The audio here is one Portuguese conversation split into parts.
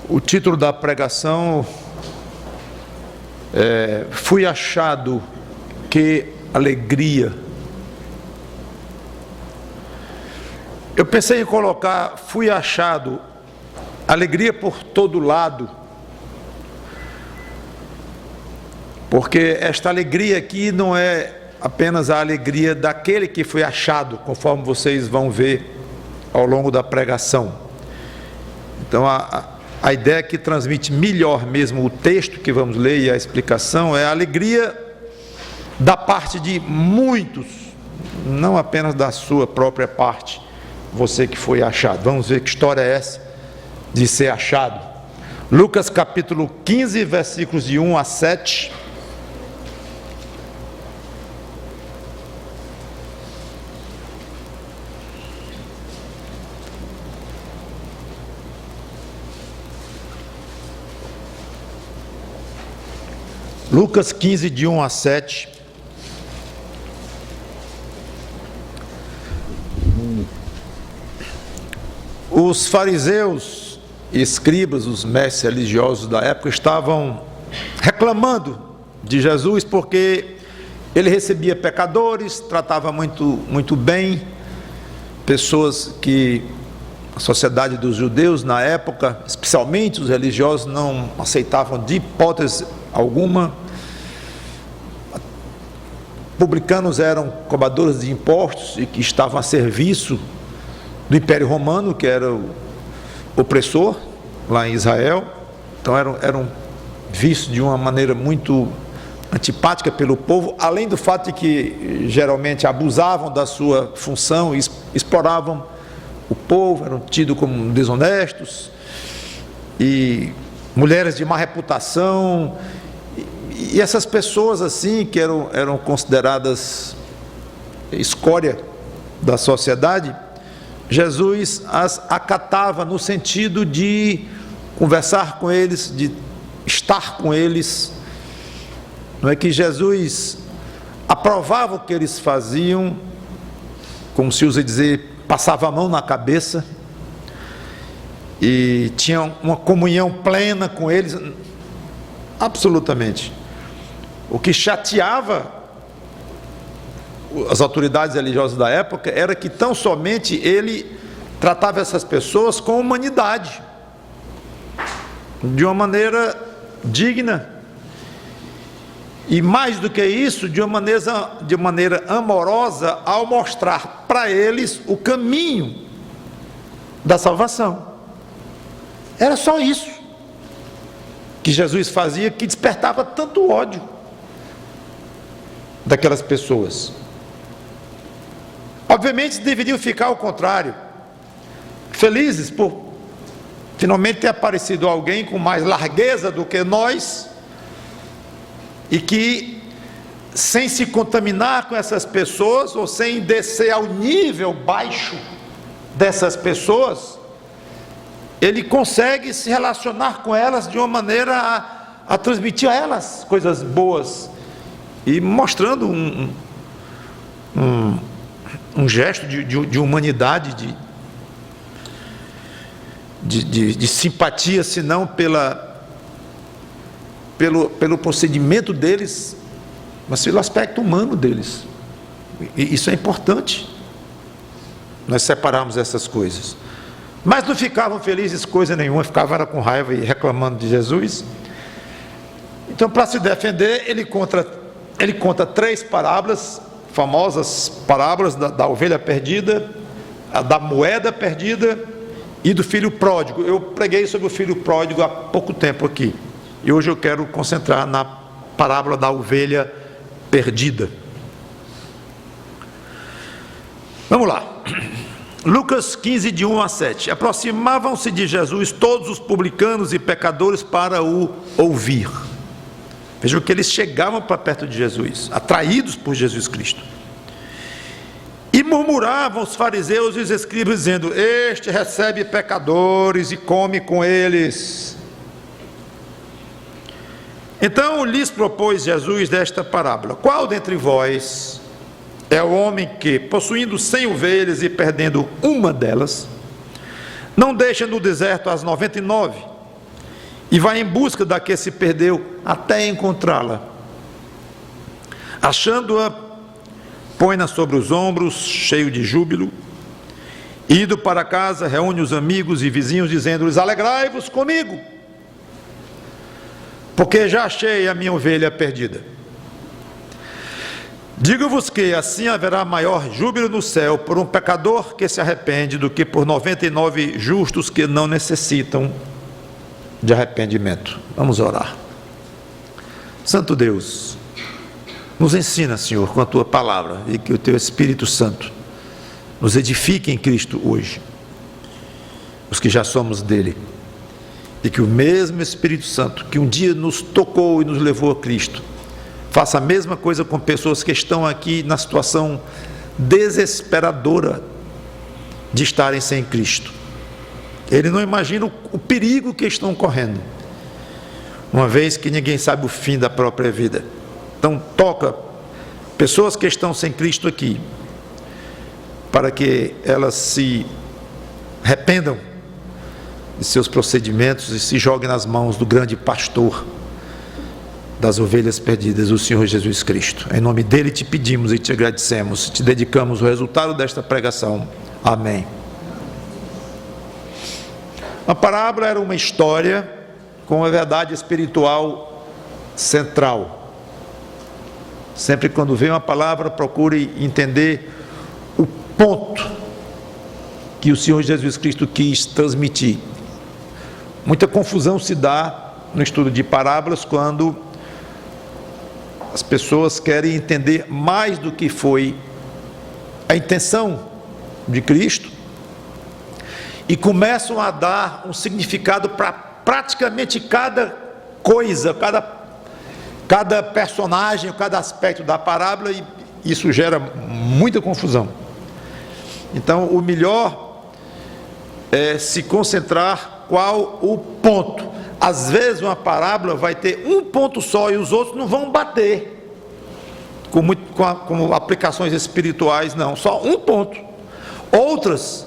O título da pregação é Fui achado, que alegria. Eu pensei em colocar fui achado, alegria por todo lado, porque esta alegria aqui não é apenas a alegria daquele que foi achado, conforme vocês vão ver ao longo da pregação. Então a ideia que transmite melhor mesmo o texto que vamos ler e a explicação é a alegria da parte de muitos, não apenas da sua própria parte, você que foi achado. Vamos ver que história é essa de ser achado. Lucas capítulo 15, versículos de 1 a 7. Lucas 15, de 1 a 7. Os fariseus e escribas, os mestres religiosos da época, estavam reclamando de Jesus porque ele recebia pecadores, tratava muito bem pessoas que a sociedade dos judeus na época, especialmente os religiosos, não aceitavam de hipótese alguma. Publicanos eram cobradores de impostos e que estavam a serviço do Império Romano, que era o opressor lá em Israel. Então eram vistos de uma maneira muito antipática pelo povo, além do fato de que geralmente abusavam da sua função e exploravam o povo, eram tidos como desonestos, e mulheres de má reputação. E essas pessoas assim, que eram consideradas escória da sociedade, Jesus as acatava no sentido de conversar com eles, de estar com eles. Não é que Jesus aprovava o que eles faziam, como se usa dizer, passava a mão na cabeça, e tinha uma comunhão plena com eles, absolutamente. O que chateava as autoridades religiosas da época era que tão somente ele tratava essas pessoas com humanidade, de uma maneira digna, e mais do que isso, de uma maneira amorosa, ao mostrar para eles o caminho da salvação. Era só isso que Jesus fazia, que despertava tanto ódio daquelas pessoas. Obviamente deveriam ficar ao contrário, felizes por finalmente ter aparecido alguém com mais largueza do que nós, e que, sem se contaminar com essas pessoas, ou sem descer ao nível baixo dessas pessoas, ele consegue se relacionar com elas de uma maneira a transmitir a elas coisas boas, e mostrando um gesto de humanidade, de simpatia, se não pelo procedimento deles, mas pelo aspecto humano deles. E isso é importante, nós separarmos essas coisas. Mas não ficavam felizes coisa nenhuma, ficavam com raiva e reclamando de Jesus. Então, para se defender, ele conta 3 parábolas, famosas parábolas da ovelha perdida, da moeda perdida e do filho pródigo. Eu preguei sobre o filho pródigo há pouco tempo aqui, e hoje eu quero concentrar na parábola da ovelha perdida. Vamos lá. Lucas 15, de 1 a 7. Aproximavam-se de Jesus todos os publicanos e pecadores para o ouvir. Vejam que eles chegavam para perto de Jesus, atraídos por Jesus Cristo. E murmuravam os fariseus e os escribas, dizendo: este recebe pecadores e come com eles. Então lhes propôs Jesus desta parábola: qual dentre vós é o homem que, possuindo 100 ovelhas e perdendo uma delas, não deixa no deserto as 99 e vai em busca da que se perdeu até encontrá-la. Achando-a, põe-na sobre os ombros, cheio de júbilo. Ido para casa, reúne os amigos e vizinhos, dizendo-lhes: alegrai-vos comigo, porque já achei a minha ovelha perdida. Digo-vos que assim haverá maior júbilo no céu por um pecador que se arrepende do que por 99 justos que não necessitam de arrependimento. Vamos orar. Santo Deus, nos ensina, Senhor, com a Tua palavra, e que o Teu Espírito Santo nos edifique em Cristo hoje, os que já somos dele, e que o mesmo Espírito Santo que um dia nos tocou e nos levou a Cristo, faça a mesma coisa com pessoas que estão aqui na situação desesperadora de estarem sem Cristo. Ele não imagina o perigo que estão correndo, uma vez que ninguém sabe o fim da própria vida. Então toca pessoas que estão sem Cristo aqui, para que elas se arrependam de seus procedimentos e se joguem nas mãos do grande pastor das ovelhas perdidas, o Senhor Jesus Cristo. Em nome dele te pedimos e te agradecemos, te dedicamos o resultado desta pregação. Amém. A parábola era uma história com uma verdade espiritual central. Sempre quando vem uma palavra, procure entender o ponto que o Senhor Jesus Cristo quis transmitir. Muita confusão se dá no estudo de parábolas quando as pessoas querem entender mais do que foi a intenção de Cristo e começam a dar um significado para praticamente cada coisa, cada personagem, cada aspecto da parábola, e isso gera muita confusão. Então, o melhor é se concentrar qual o ponto. Às vezes uma parábola vai ter um ponto só e os outros não vão bater com aplicações espirituais, não, só um ponto. Outras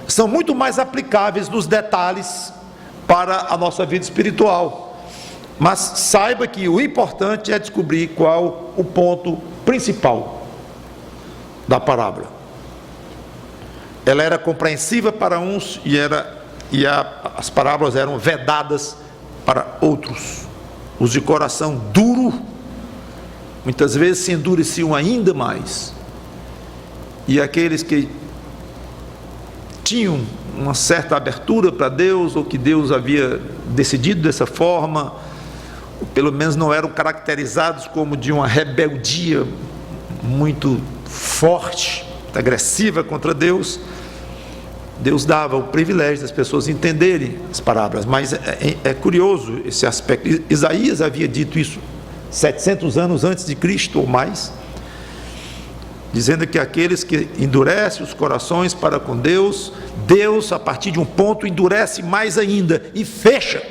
são muito mais aplicáveis nos detalhes para a nossa vida espiritual, mas saiba que o importante é descobrir qual o ponto principal da parábola. Ela era compreensiva para uns e as parábolas eram vedadas para outros. Os de coração duro muitas vezes se endureciam ainda mais, e aqueles que tinham uma certa abertura para Deus, ou que Deus havia decidido dessa forma, ou pelo menos não eram caracterizados como de uma rebeldia muito forte, agressiva contra Deus, Deus dava o privilégio das pessoas entenderem as parábolas. Mas é curioso esse aspecto. Isaías havia dito isso 700 anos antes de Cristo ou mais, dizendo que aqueles que endurecem os corações para com Deus, Deus, a partir de um ponto, endurece mais ainda e fecha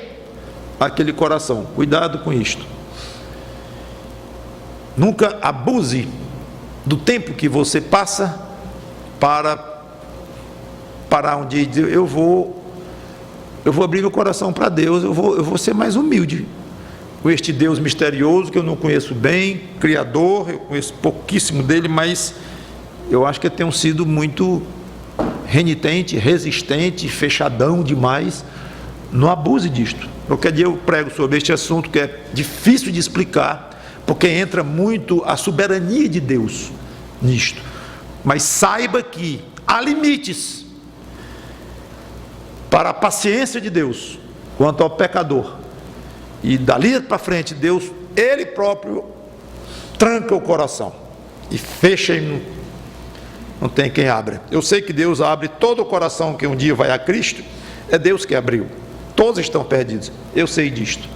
aquele coração. Cuidado com isto. Nunca abuse do tempo que você passa para um dia e dizer: eu vou abrir meu coração para Deus, eu vou ser mais humilde com este Deus misterioso que eu não conheço bem, Criador, eu conheço pouquíssimo dele, mas eu acho que eu tenho sido muito renitente, resistente, fechadão demais. Não abuse disto. Qualquer dia eu prego sobre este assunto, que é difícil de explicar, porque entra muito a soberania de Deus nisto. Mas saiba que há limites para a paciência de Deus quanto ao pecador. E dali para frente, Deus, Ele próprio, tranca o coração e fecha, e não tem quem abra. Eu sei que Deus abre todo o coração que um dia vai a Cristo, é Deus que abriu. Todos estão perdidos, eu sei disto.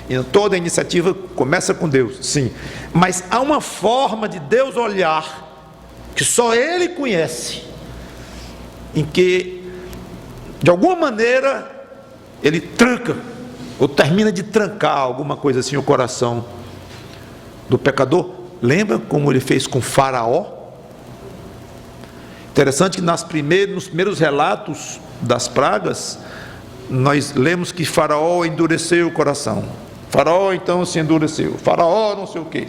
E toda a iniciativa começa com Deus, sim. Mas há uma forma de Deus olhar, que só Ele conhece, em que, de alguma maneira, Ele tranca, ou termina de trancar alguma coisa assim o coração do pecador. Lembra como Ele fez com Faraó? Interessante que nos primeiros relatos das pragas, nós lemos que Faraó endureceu o coração. Faraó então se endureceu. Faraó não sei o quê.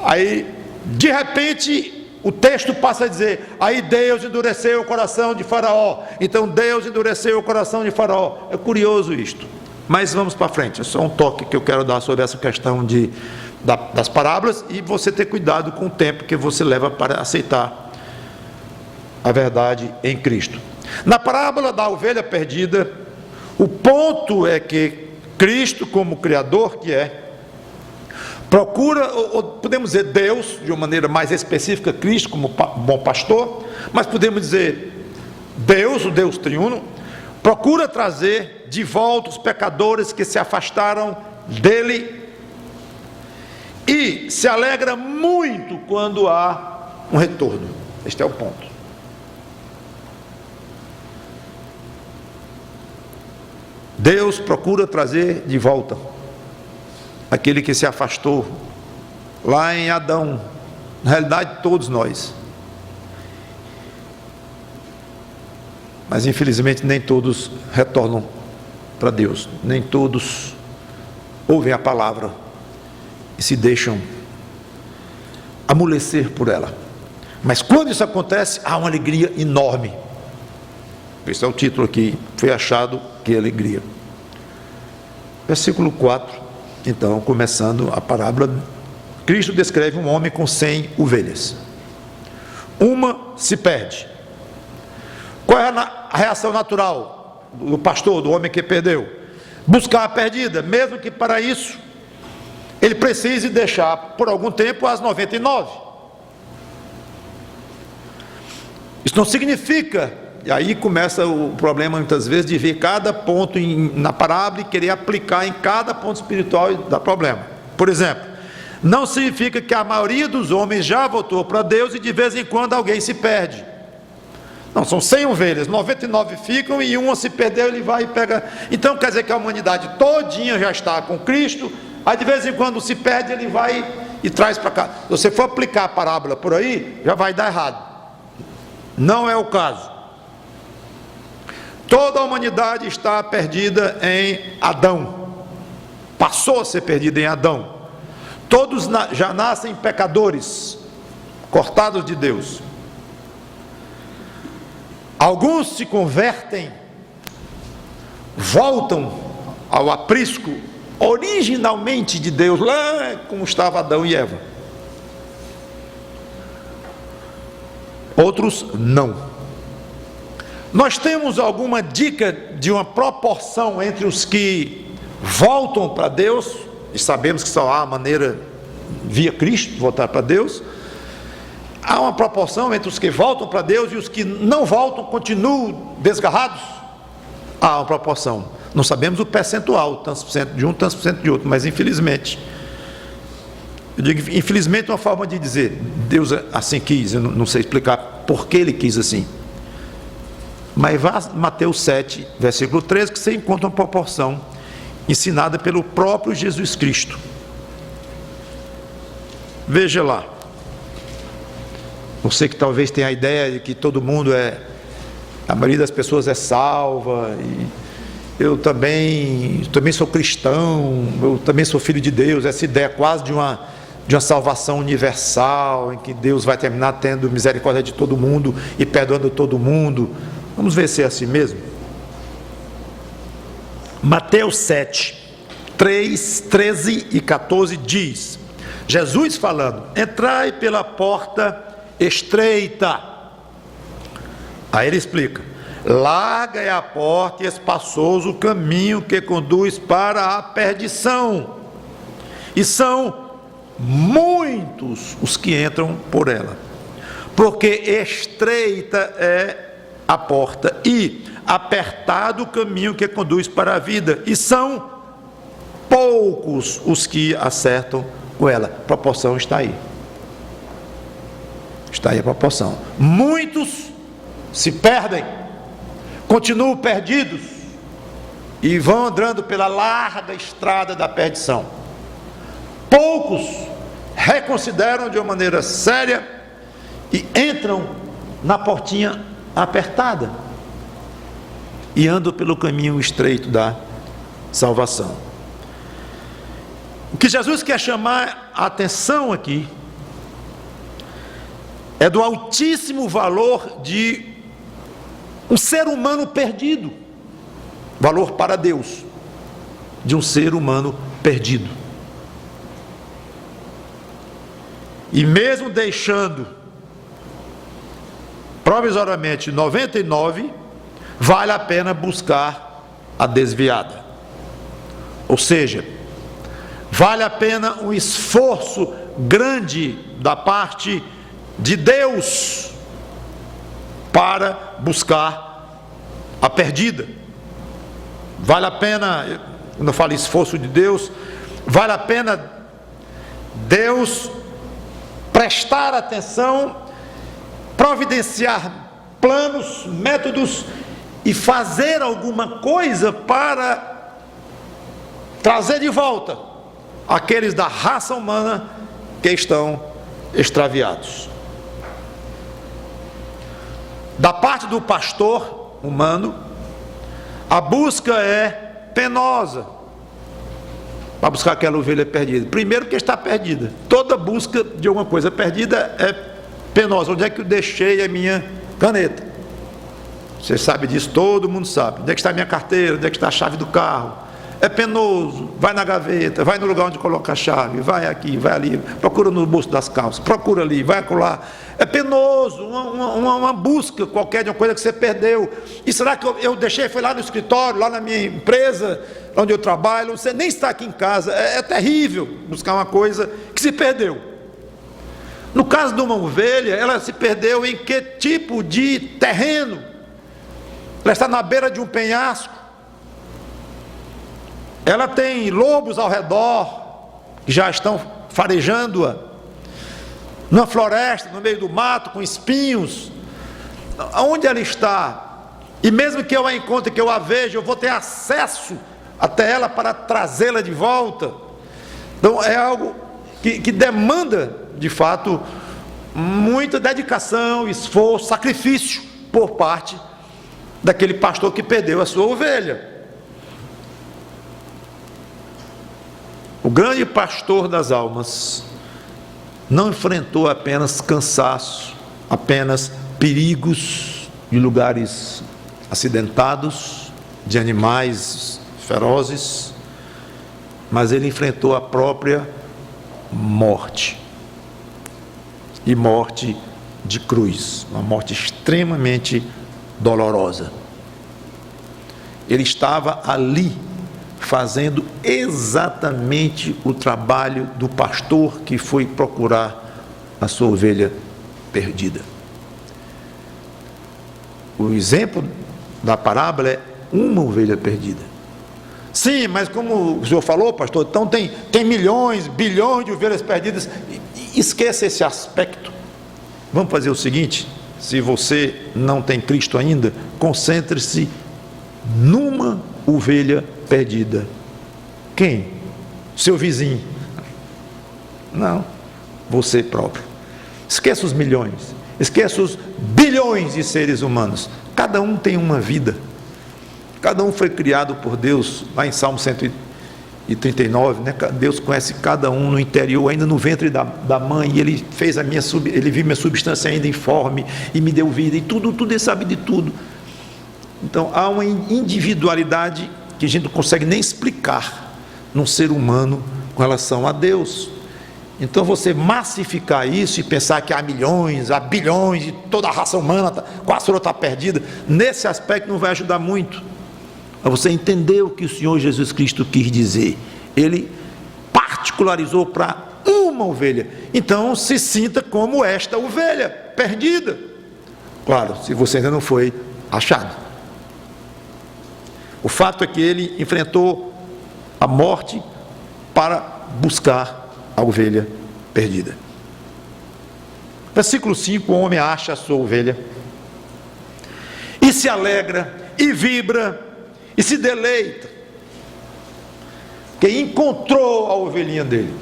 Aí, de repente, o texto passa a dizer: aí Deus endureceu o coração de Faraó. Então Deus endureceu o coração de Faraó. É curioso isto. Mas vamos para frente. É só um toque que eu quero dar sobre essa questão das parábolas, e você ter cuidado com o tempo que você leva para aceitar a verdade em Cristo. Na parábola da ovelha perdida, o ponto é que Cristo, como Criador que é, procura, ou podemos dizer Deus, de uma maneira mais específica, Cristo como bom pastor, mas podemos dizer Deus, o Deus triuno, procura trazer de volta os pecadores que se afastaram dele, e se alegra muito quando há um retorno. Este é o ponto. Deus procura trazer de volta aquele que se afastou lá em Adão, na realidade todos nós, mas infelizmente nem todos retornam para Deus, nem todos ouvem a palavra e se deixam amolecer por ela. Mas quando isso acontece, há uma alegria enorme. Esse é o título aqui, foi achado que alegria. Versículo 4, então, começando a parábola, Cristo descreve um homem com 100 ovelhas. Uma se perde. Qual é a reação natural do pastor, do homem que perdeu? Buscar a perdida, mesmo que para isso ele precise deixar por algum tempo as 99. Isso não significa, e aí começa o problema muitas vezes de ver cada ponto na parábola e querer aplicar em cada ponto espiritual e dá problema. Por exemplo, não significa que a maioria dos homens já voltou para Deus e de vez em quando alguém se perde. Não, são 100 ovelhas, 99 ficam e uma se perdeu, ele vai e pega. Então quer dizer que a humanidade todinha já está com Cristo, aí de vez em quando se perde, ele vai e traz para cá. Se você for aplicar a parábola por aí, já vai dar errado. Não é o caso. Toda a humanidade está perdida em Adão, passou a ser perdida em Adão. Todos já nascem pecadores, cortados de Deus. Alguns se convertem, voltam ao aprisco originalmente de Deus, lá como estava Adão e Eva. Outros não. Nós temos alguma dica de uma proporção entre os que voltam para Deus, e sabemos que só há a maneira via Cristo voltar para Deus. Há uma proporção entre os que voltam para Deus e os que não voltam, continuam desgarrados? Há uma proporção. Não sabemos o percentual, tantos por cento de um, tantos por cento de outro, mas infelizmente, eu digo infelizmente é uma forma de dizer, Deus assim quis, eu não sei explicar por que Ele quis assim. Mas vá Mateus 7, versículo 13, que você encontra uma proporção ensinada pelo próprio Jesus Cristo. Veja lá. Você que talvez tenha a ideia de que todo mundo a maioria das pessoas é salva, e eu também sou cristão, eu também sou filho de Deus, essa ideia quase de uma salvação universal, em que Deus vai terminar tendo misericórdia de todo mundo e perdoando todo mundo. Vamos ver se é assim mesmo. Mateus 7, 3, 13 e 14 diz, Jesus falando: entrai pela porta estreita. Aí ele explica: larga é a porta e espaçoso o caminho que conduz para a perdição, e são muitos os que entram por ela, porque estreita é a porta e apertado o caminho que conduz para a vida, e são poucos os que acertam com ela. A proporção está aí. Está aí a proporção. Muitos se perdem, continuam perdidos e vão andando pela larga estrada da perdição. Poucos reconsideram de uma maneira séria e entram na portinha apertada. e andam pelo caminho estreito da salvação. O que Jesus quer chamar a atenção aqui é do altíssimo valor de um ser humano perdido, valor para Deus, de um ser humano perdido. E mesmo deixando provisoriamente 99, vale a pena buscar a desviada. Ou seja, vale a pena um esforço grande da parte de Deus para buscar a perdida. Vale a pena, quando eu falo esforço de Deus, vale a pena Deus prestar atenção, providenciar planos, métodos e fazer alguma coisa para trazer de volta aqueles da raça humana que estão extraviados. Da parte do pastor humano, a busca é penosa para buscar aquela ovelha perdida. Primeiro, porque está perdida. Toda busca de alguma coisa perdida é penosa. Onde é que eu deixei a minha caneta? Você sabe disso, todo mundo sabe. Onde é que está a minha carteira? Onde é que está a chave do carro? É penoso. Vai na gaveta, vai no lugar onde coloca a chave, vai aqui, vai ali, procura no bolso das calças, procura ali, vai acolá. É penoso, uma busca qualquer de uma coisa que você perdeu. E será que eu deixei, foi lá no escritório, lá na minha empresa, onde eu trabalho, você nem está aqui em casa. É terrível buscar uma coisa que se perdeu. No caso de uma ovelha, ela se perdeu em que tipo de terreno? Ela está na beira de um penhasco, ela tem lobos ao redor, que já estão farejando-a, numa floresta, no meio do mato, com espinhos. Aonde ela está? E mesmo que eu a encontre, que eu a veja, eu vou ter acesso até ela para trazê-la de volta. Então é algo que demanda, de fato, muita dedicação, esforço, sacrifício por parte daquele pastor que perdeu a sua ovelha. O grande pastor das almas não enfrentou apenas cansaço, apenas perigos de lugares acidentados, de animais ferozes, mas ele enfrentou a própria morte, e morte de cruz, uma morte extremamente dolorosa. Ele estava ali fazendo exatamente o trabalho do pastor que foi procurar a sua ovelha perdida. O exemplo da parábola é uma ovelha perdida. Sim, mas como o senhor falou, pastor, então tem milhões, bilhões de ovelhas perdidas. Esqueça esse aspecto. Vamos fazer o seguinte: se você não tem Cristo ainda, concentre-se numa ovelha perdida. Quem? Seu vizinho? Não, você próprio. Esqueça os milhões, esqueça os bilhões de seres humanos. Cada um tem uma vida, cada um foi criado por Deus. Lá em Salmo 139, né? Deus conhece cada um no interior, ainda no ventre da mãe, e Ele fez Ele viu minha substância ainda informe, e me deu vida, e tudo Ele sabe de tudo. Então há uma individualidade que a gente não consegue nem explicar num ser humano com relação a Deus. Então você massificar isso e pensar que há milhões, há bilhões, e toda a raça humana quase toda está perdida, nesse aspecto não vai ajudar muito a você entender o que o Senhor Jesus Cristo quis dizer. Ele particularizou para uma ovelha. Então se sinta como esta ovelha perdida, claro, se você ainda não foi achado. O fato é que ele enfrentou a morte para buscar a ovelha perdida. Versículo 5: o homem acha a sua ovelha e se alegra e vibra e se deleita, que encontrou a ovelhinha dele.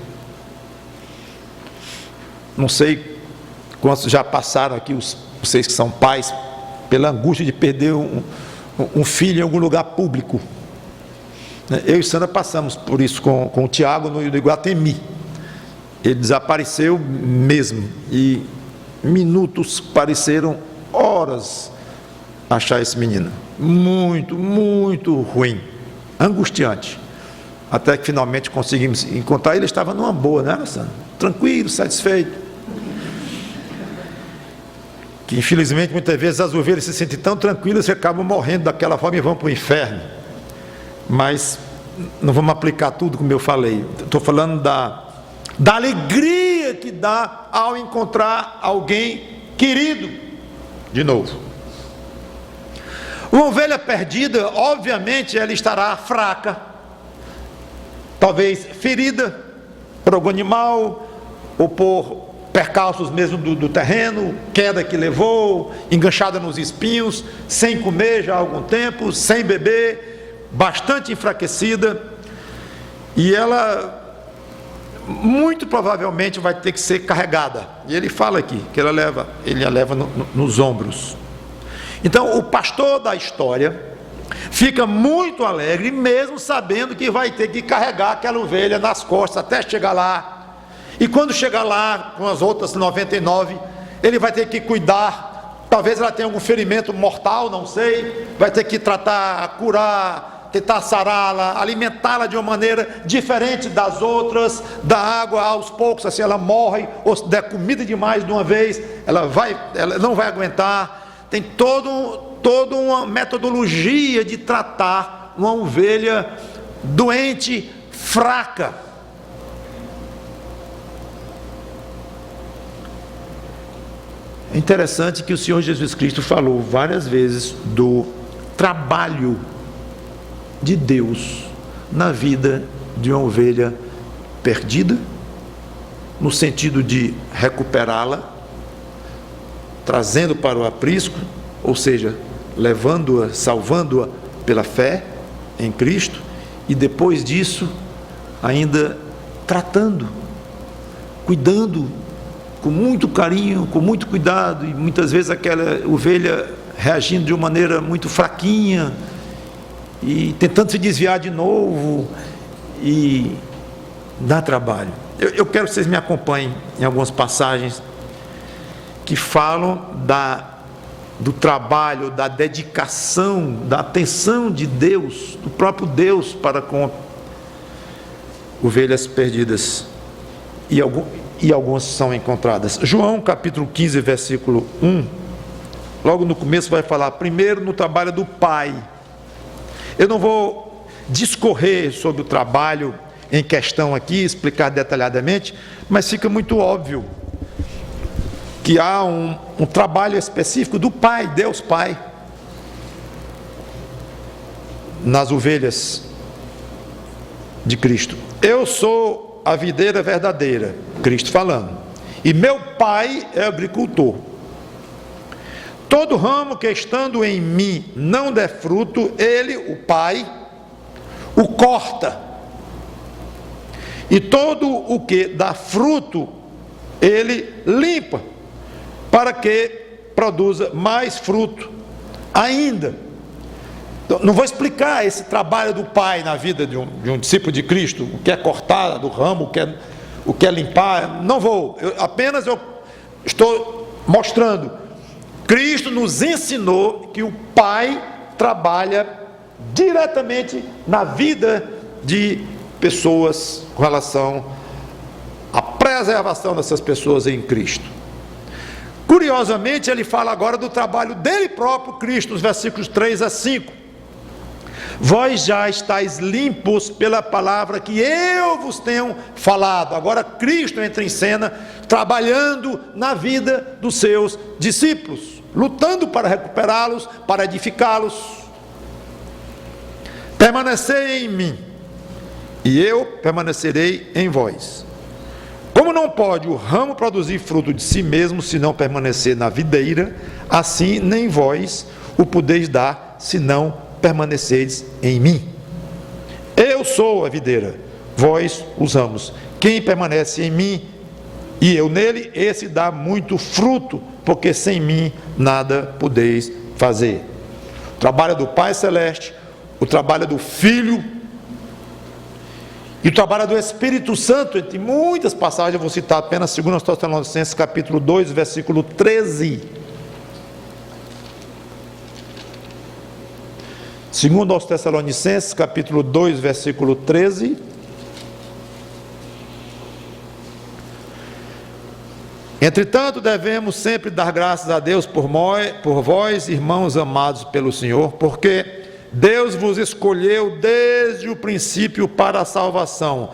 Não sei quantos já passaram aqui, vocês que são pais, pela angústia de perder um filho em algum lugar público. Eu e Sandra passamos por isso com o Tiago no Iguatemi. Ele desapareceu mesmo, e minutos pareceram horas achar esse menino. Muito, muito ruim, angustiante. Até que finalmente conseguimos encontrar. Ele estava numa boa, não era, Sandra? Tranquilo, satisfeito. Que infelizmente muitas vezes as ovelhas se sentem tão tranquilas que acabam morrendo daquela forma e vão para o inferno. Mas não vamos aplicar tudo como eu falei. Estou falando da alegria que dá ao encontrar alguém querido de novo. Uma ovelha perdida, obviamente, ela estará fraca, talvez ferida por algum animal, ou por percalços mesmo do terreno, queda que levou, enganchada nos espinhos, sem comer já há algum tempo, sem beber, bastante enfraquecida, e ela muito provavelmente vai ter que ser carregada. E ele fala aqui que ele a leva nos ombros. Então o pastor da história fica muito alegre, mesmo sabendo que vai ter que carregar aquela ovelha nas costas até chegar lá. E quando chegar lá com as outras 99, ele vai ter que cuidar. Talvez ela tenha algum ferimento mortal, não sei. Vai ter que tratar, curar, tentar sará-la, alimentá-la de uma maneira diferente das outras, dar água aos poucos, assim ela morre, ou se der comida demais de uma vez, ela não vai aguentar. Tem toda uma metodologia de tratar uma ovelha doente, fraca. É interessante que o Senhor Jesus Cristo falou várias vezes do trabalho de Deus na vida de uma ovelha perdida, no sentido de recuperá-la, trazendo para o aprisco, ou seja, levando-a, salvando-a pela fé em Cristo, e depois disso ainda tratando, cuidando com muito carinho, com muito cuidado, e muitas vezes aquela ovelha reagindo de uma maneira muito fraquinha e tentando se desviar de novo, e dá trabalho. Eu quero que vocês me acompanhem em algumas passagens que falam do trabalho, da dedicação, da atenção de Deus, do próprio Deus para com ovelhas perdidas, e algumas são encontradas. João capítulo 15, versículo 1, logo no começo vai falar primeiro no trabalho do Pai. Eu não vou discorrer sobre o trabalho em questão aqui, explicar detalhadamente, mas fica muito óbvio que há um trabalho específico do Pai, Deus Pai, nas ovelhas de Cristo. Eu sou a videira verdadeira, Cristo falando, e meu Pai é agricultor. Todo ramo que estando em mim não der fruto, ele, o Pai, o corta, e todo o que dá fruto, ele limpa, para que produza mais fruto ainda. Então, não vou explicar esse trabalho do Pai na vida de um discípulo de Cristo, o que é cortar do ramo, o que é limpar, não vou. Apenas estou mostrando. Cristo nos ensinou que o Pai trabalha diretamente na vida de pessoas com relação à preservação dessas pessoas em Cristo. Curiosamente, ele fala agora do trabalho dele próprio, Cristo, nos versículos 3 a 5. Vós já estáis limpos pela palavra que eu vos tenho falado. Agora Cristo entra em cena, trabalhando na vida dos seus discípulos, lutando para recuperá-los, para edificá-los. Permanecei em mim, e eu permanecerei em vós. Como não pode o ramo produzir fruto de si mesmo, se não permanecer na videira, assim nem vós o podeis dar, se não permaneceis em mim. Eu sou a videira, vós os ramos. Quem permanece em mim e eu nele, esse dá muito fruto, porque sem mim nada podeis fazer. O trabalho do Pai Celeste, o trabalho do Filho e o trabalho do Espírito Santo. Entre muitas passagens, eu vou citar apenas 2 Tessalonicenses capítulo 2, versículo 13. 2 Tessalonicenses capítulo 2, versículo 13. Entretanto, devemos sempre dar graças a Deus por vós, irmãos amados pelo Senhor, porque Deus vos escolheu desde o princípio para a salvação,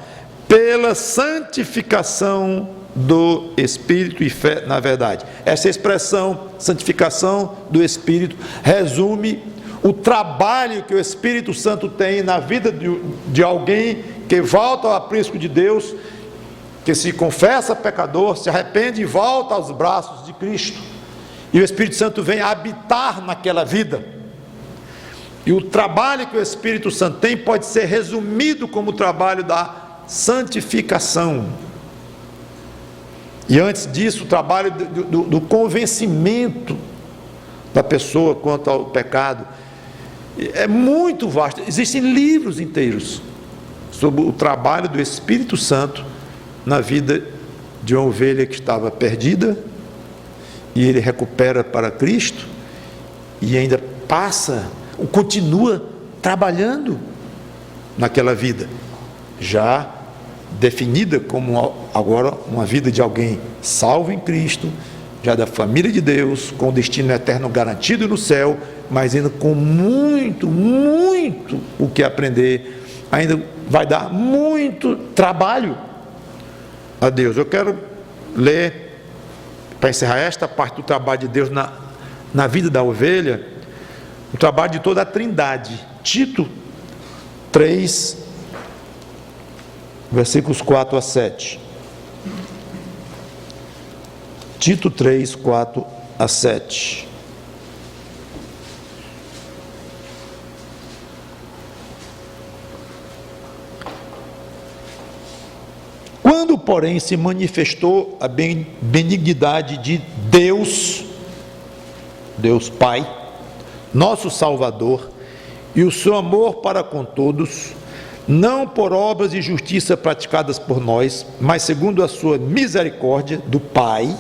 pela santificação do Espírito e fé na verdade. Essa expressão, santificação do Espírito, resume o trabalho que o Espírito Santo tem na vida de alguém que volta ao aprisco de Deus, que se confessa pecador, se arrepende e volta aos braços de Cristo, e o Espírito Santo vem habitar naquela vida. E o trabalho que o Espírito Santo tem pode ser resumido como o trabalho da santificação. E antes disso, o trabalho do convencimento da pessoa quanto ao pecado. É muito vasto, existem livros inteiros sobre o trabalho do Espírito Santo na vida de uma ovelha que estava perdida, e ele recupera para Cristo, e ainda continua trabalhando naquela vida, já definida como agora uma vida de alguém salvo em Cristo, já da família de Deus, com o destino eterno garantido no céu, mas ainda com muito, muito o que aprender, ainda vai dar muito trabalho a Deus. Eu quero ler, para encerrar esta parte do trabalho de Deus na vida da ovelha, o trabalho de toda a Trindade. Tito 3, versículos 4 a 7. Tito 3, 4 a 7. Quando, porém, se manifestou a benignidade de Deus Pai, nosso Salvador, e o seu amor para com todos, não por obras de justiça praticadas por nós, mas segundo a sua misericórdia do Pai,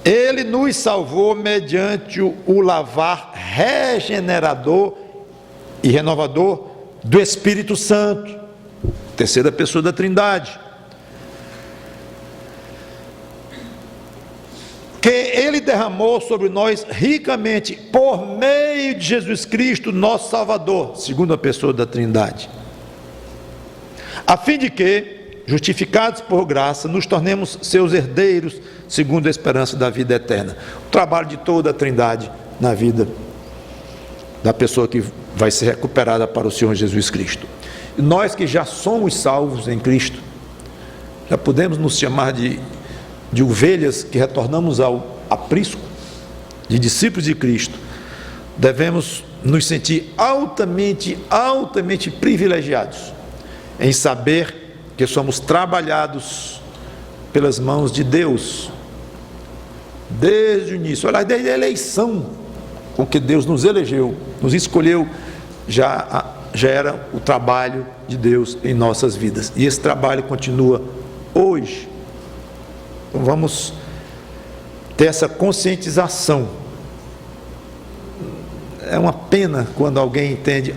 Ele nos salvou mediante o lavar regenerador e renovador do Espírito Santo, terceira pessoa da Trindade, que Ele derramou sobre nós ricamente, por meio de Jesus Cristo, nosso Salvador, segunda pessoa da Trindade, a fim de que, justificados por graça, nos tornemos seus herdeiros, segundo a esperança da vida eterna. O trabalho de toda a Trindade na vida da pessoa que vai ser recuperada para o Senhor Jesus Cristo. E nós que já somos salvos em Cristo, já podemos nos chamar de ovelhas que retornamos ao aprisco, de discípulos de Cristo, devemos nos sentir altamente privilegiados em saber que somos trabalhados pelas mãos de Deus, desde o início, olha, desde a eleição com que Deus nos elegeu, nos escolheu, já era o trabalho de Deus em nossas vidas, e esse trabalho continua hoje. Então vamos ter essa conscientização. É uma pena quando alguém entende,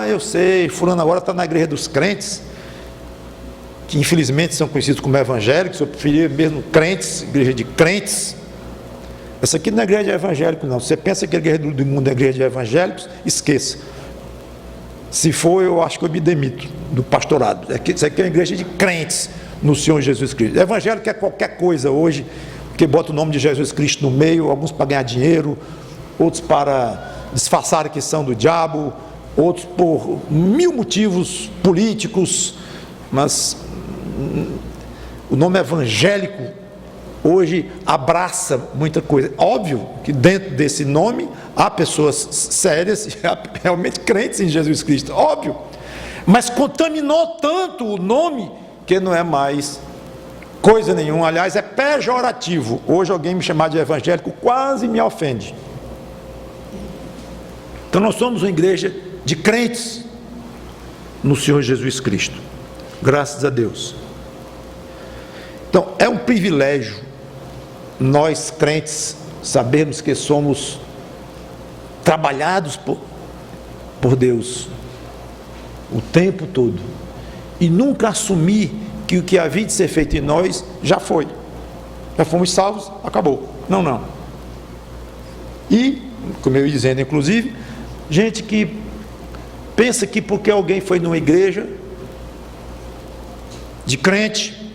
eu sei, fulano agora está na igreja dos crentes, que infelizmente são conhecidos como evangélicos, eu preferia mesmo crentes, igreja de crentes. Essa aqui não é igreja de evangélicos não. Você pensa que a igreja do mundo é igreja de evangélicos, esqueça. Se for, eu acho que eu me demito do pastorado. Isso aqui é uma igreja de crentes no Senhor Jesus Cristo. Evangélico é qualquer coisa hoje, que bota o nome de Jesus Cristo no meio, alguns para ganhar dinheiro, outros para disfarçar que são do diabo, outros por mil motivos políticos, mas o nome evangélico hoje abraça muita coisa. Óbvio que dentro desse nome há pessoas sérias e há realmente crentes em Jesus Cristo, óbvio, mas contaminou tanto o nome que não é mais coisa nenhuma. Aliás, é pejorativo. Hoje alguém me chamar de evangélico quase me ofende. Então nós somos uma igreja de crentes no Senhor Jesus Cristo, graças a Deus. Então é um privilégio nós crentes sabermos que somos trabalhados por Deus o tempo todo, e nunca assumir que o que havia de ser feito em nós já foi, já fomos salvos, acabou. Não. E, como eu ia dizendo, inclusive, gente que pensa que porque alguém foi numa igreja de crente,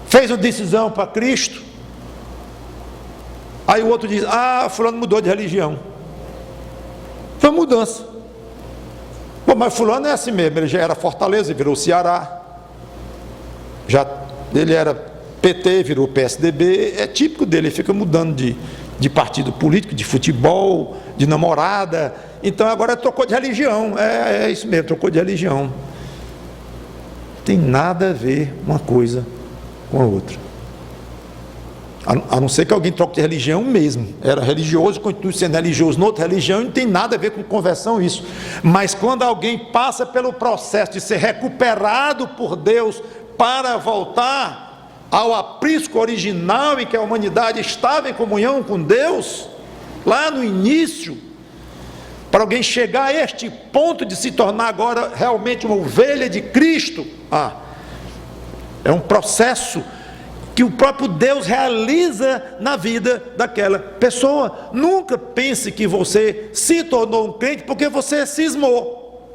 fez uma decisão para Cristo, aí o outro diz: fulano mudou de religião. Foi mudança. Bom, mas fulano é assim mesmo, ele já era Fortaleza, virou Ceará, ele era PT, virou PSDB, é típico dele, ele fica mudando de partido político, de futebol, de namorada. Então agora trocou de religião, é isso mesmo, trocou de religião. Não tem nada a ver uma coisa com a outra, a não ser que alguém troque de religião mesmo, era religioso, continua sendo religioso noutra religião, e não tem nada a ver com conversão isso. Mas quando alguém passa pelo processo de ser recuperado por Deus para voltar ao aprisco original em que a humanidade estava em comunhão com Deus, lá no início, para alguém chegar a este ponto de se tornar agora realmente uma ovelha de Cristo, é um processo que o próprio Deus realiza na vida daquela pessoa. Nunca pense que você se tornou um crente porque você cismou,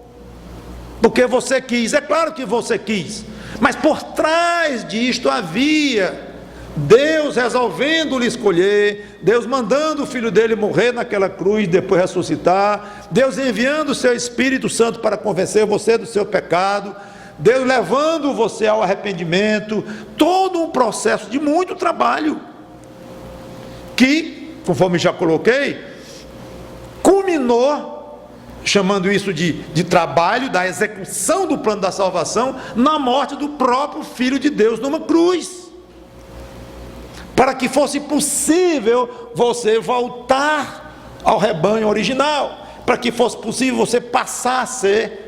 porque você quis. É claro que você quis, mas por trás disto havia Deus resolvendo lhe escolher, Deus mandando o Filho dele morrer naquela cruz, depois ressuscitar, Deus enviando o seu Espírito Santo para convencer você do seu pecado, Deus levando você ao arrependimento, todo um processo de muito trabalho, que, conforme já coloquei, culminou, chamando isso de trabalho, da execução do plano da salvação, na morte do próprio Filho de Deus numa cruz, para que fosse possível você voltar ao rebanho original, para que fosse possível você passar a ser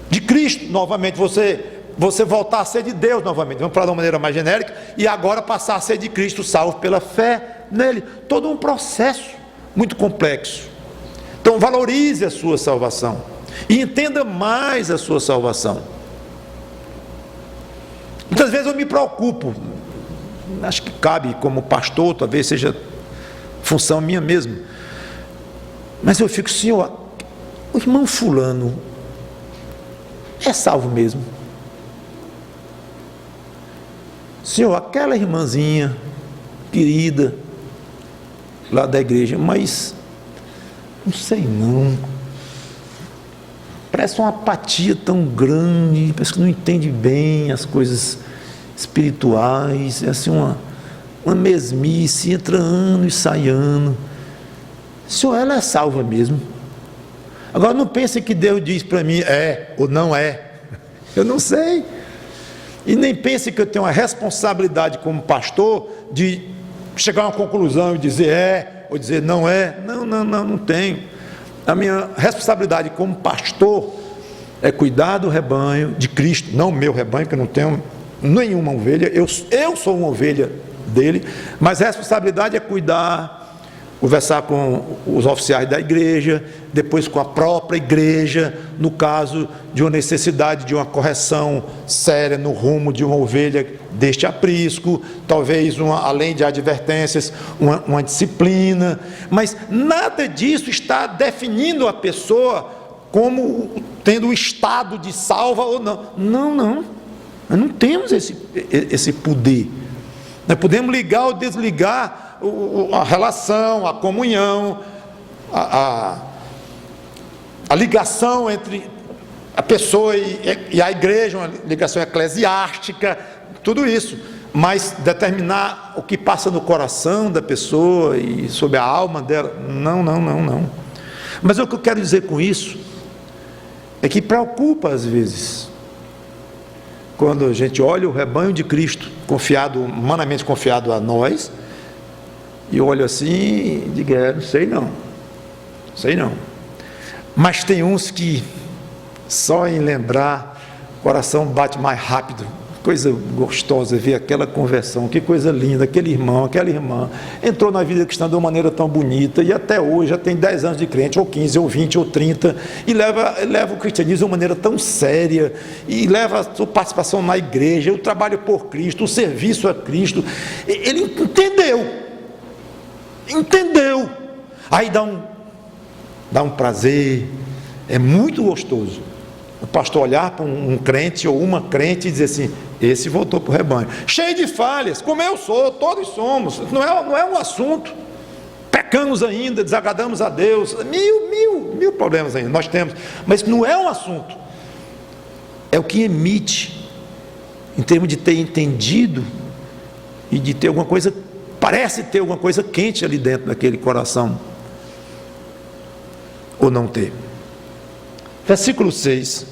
de Cristo novamente, você voltar a ser de Deus novamente, vamos falar de uma maneira mais genérica, e agora passar a ser de Cristo, salvo pela fé nele. Todo um processo muito complexo. Então valorize a sua salvação e entenda mais a sua salvação. Muitas vezes eu me preocupo, acho que cabe como pastor, talvez seja função minha mesmo, mas eu fico: Senhor, o irmão fulano é salvo mesmo? Senhor, aquela irmãzinha querida lá da igreja, mas não sei não, parece uma apatia tão grande, parece que não entende bem as coisas espirituais, é assim uma mesmice, entra ano e sai ano. Senhor, ela é salva mesmo? Agora não pense que Deus diz para mim é ou não é, eu não sei. E nem pense que eu tenho uma responsabilidade como pastor de chegar a uma conclusão e dizer é ou dizer não é. Não tenho. A minha responsabilidade como pastor é cuidar do rebanho de Cristo, não o meu rebanho, que eu não tenho nenhuma ovelha, eu sou uma ovelha dele, mas a responsabilidade é cuidar, conversar com os oficiais da igreja, depois com a própria igreja, no caso de uma necessidade de uma correção séria no rumo de uma ovelha deste aprisco, talvez além de advertências, uma disciplina, mas nada disso está definindo a pessoa como tendo o estado de salva ou não. Nós não temos esse poder. Nós podemos ligar ou desligar a relação, a comunhão, a ligação entre a pessoa e a igreja, uma ligação eclesiástica, tudo isso, mas determinar o que passa no coração da pessoa e sobre a alma dela, não. Mas o que eu quero dizer com isso é que preocupa às vezes, quando a gente olha o rebanho de Cristo, humanamente confiado a nós, e eu olho assim e digo: não sei não, sei não. Mas tem uns que só em lembrar o coração bate mais rápido. Coisa gostosa ver aquela conversão, que coisa linda, aquele irmão, aquela irmã entrou na vida cristã de uma maneira tão bonita e até hoje já tem 10 anos de crente, ou 15, ou 20, ou 30 e leva o cristianismo de uma maneira tão séria e leva a sua participação na igreja, o trabalho por Cristo, o serviço a Cristo. Ele entendeu, aí dá um prazer, é muito gostoso o pastor olhar para um crente ou uma crente e dizer assim: esse voltou para o rebanho, cheio de falhas, como eu sou, todos somos, não é um assunto, pecamos ainda, desagradamos a Deus, mil problemas ainda nós temos, mas não é um assunto, é o que emite, em termos de ter entendido e de ter alguma coisa, parece ter alguma coisa quente ali dentro daquele coração, ou não ter. Versículo 6.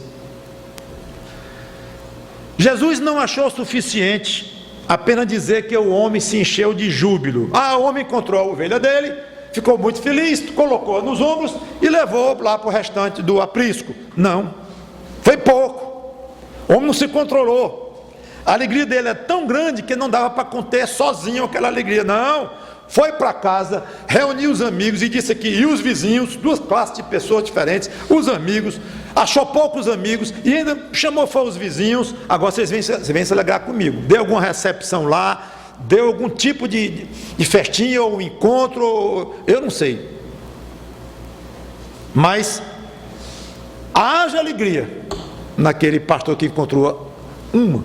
Jesus não achou suficiente apenas dizer que o homem se encheu de júbilo. O homem encontrou a ovelha dele, ficou muito feliz, colocou nos ombros e levou lá para o restante do aprisco. Não, foi pouco. O homem não se controlou. A alegria dele é tão grande que não dava para conter sozinho aquela alegria. Não, foi para casa, reuniu os amigos e disse aqui, e os vizinhos, duas classes de pessoas diferentes, os amigos, achou poucos amigos e ainda chamou os vizinhos. Agora vocês vêm se alegrar comigo. Deu alguma recepção lá, deu algum tipo de festinha ou encontro, eu não sei, mas haja alegria naquele pastor que encontrou uma.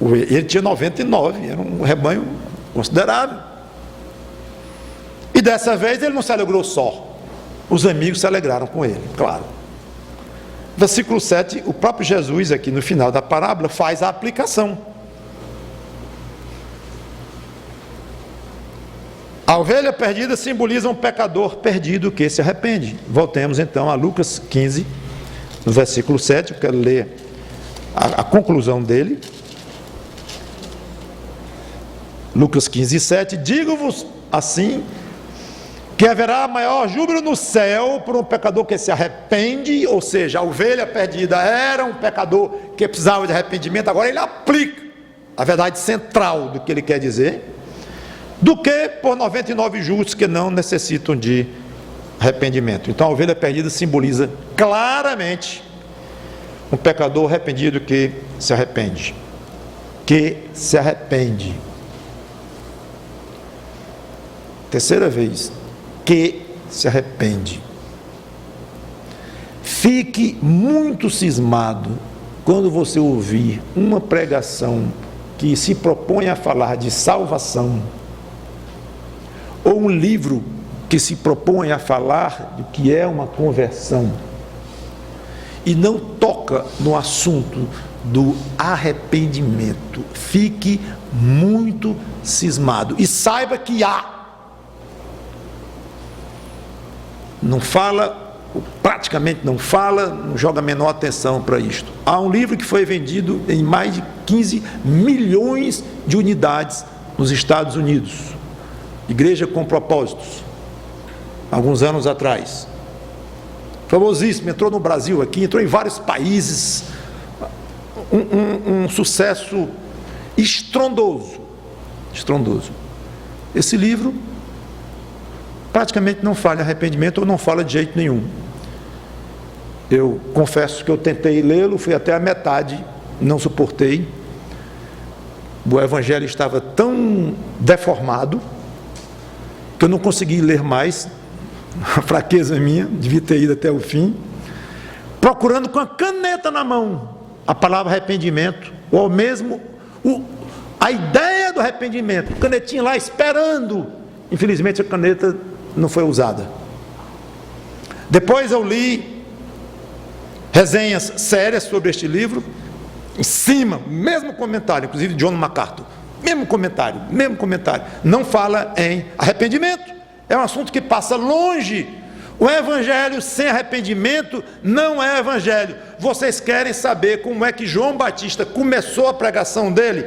Ele tinha 99, era um rebanho considerável. E dessa vez ele não se alegrou só, os amigos se alegraram com ele, claro. Versículo 7, o próprio Jesus aqui no final da parábola faz a aplicação. A ovelha perdida simboliza um pecador perdido que se arrepende. Voltemos então a Lucas 15, no versículo 7, eu quero ler a conclusão dele. Lucas 15, 7, digo-vos assim, que haverá maior júbilo no céu por um pecador que se arrepende, ou seja, a ovelha perdida era um pecador que precisava de arrependimento, agora ele aplica a verdade central do que ele quer dizer, do que por 99 justos que não necessitam de arrependimento. Então a ovelha perdida simboliza claramente um pecador arrependido que se arrepende. Terceira vez, que se arrepende. Fique muito cismado quando você ouvir uma pregação que se propõe a falar de salvação, ou um livro que se propõe a falar do que é uma conversão, e não toca no assunto do arrependimento. Fique muito cismado e saiba que não fala, praticamente não fala, não joga a menor atenção para isto. Há um livro que foi vendido em mais de 15 milhões de unidades nos Estados Unidos, Igreja com Propósitos, alguns anos atrás, famosíssimo, entrou no Brasil aqui, entrou em vários países, um sucesso estrondoso. Esse livro praticamente não fala em arrependimento, ou não fala de jeito nenhum. Eu confesso que eu tentei lê-lo, fui até a metade, não suportei. O evangelho estava tão deformado que eu não consegui ler mais. A fraqueza minha, devia ter ido até o fim, procurando com a caneta na mão a palavra arrependimento, ou mesmo a ideia do arrependimento, canetinha lá esperando. Infelizmente a caneta não foi usada. Depois eu li resenhas sérias sobre este livro, em cima, mesmo comentário, inclusive John MacArthur, mesmo comentário, não fala em arrependimento. É um assunto que passa longe. O evangelho sem arrependimento não é evangelho. Vocês querem saber como é que João Batista começou a pregação dele?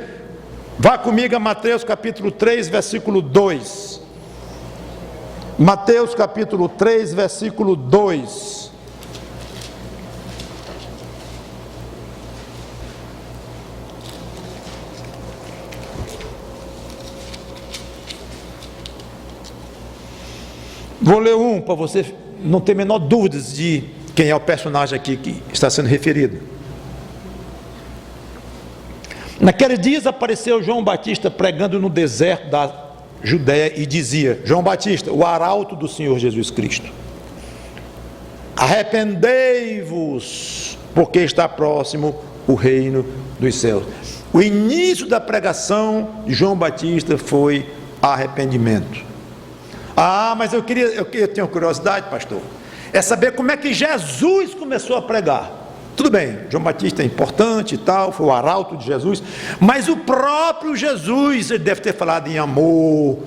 Vá comigo a Mateus capítulo 3, versículo 2. Mateus capítulo 3, versículo 2. Vou ler um para você não ter a menor dúvida de quem é o personagem aqui que está sendo referido. Naqueles dias apareceu João Batista pregando no deserto da Judéia e dizia: João Batista, o arauto do Senhor Jesus Cristo, arrependei-vos, porque está próximo o reino dos céus. O início da pregação de João Batista foi arrependimento. Mas eu tenho curiosidade, pastor, é saber como é que Jesus começou a pregar. Tudo bem, João Batista é importante e tal, foi o arauto de Jesus, mas o próprio Jesus, ele deve ter falado em amor,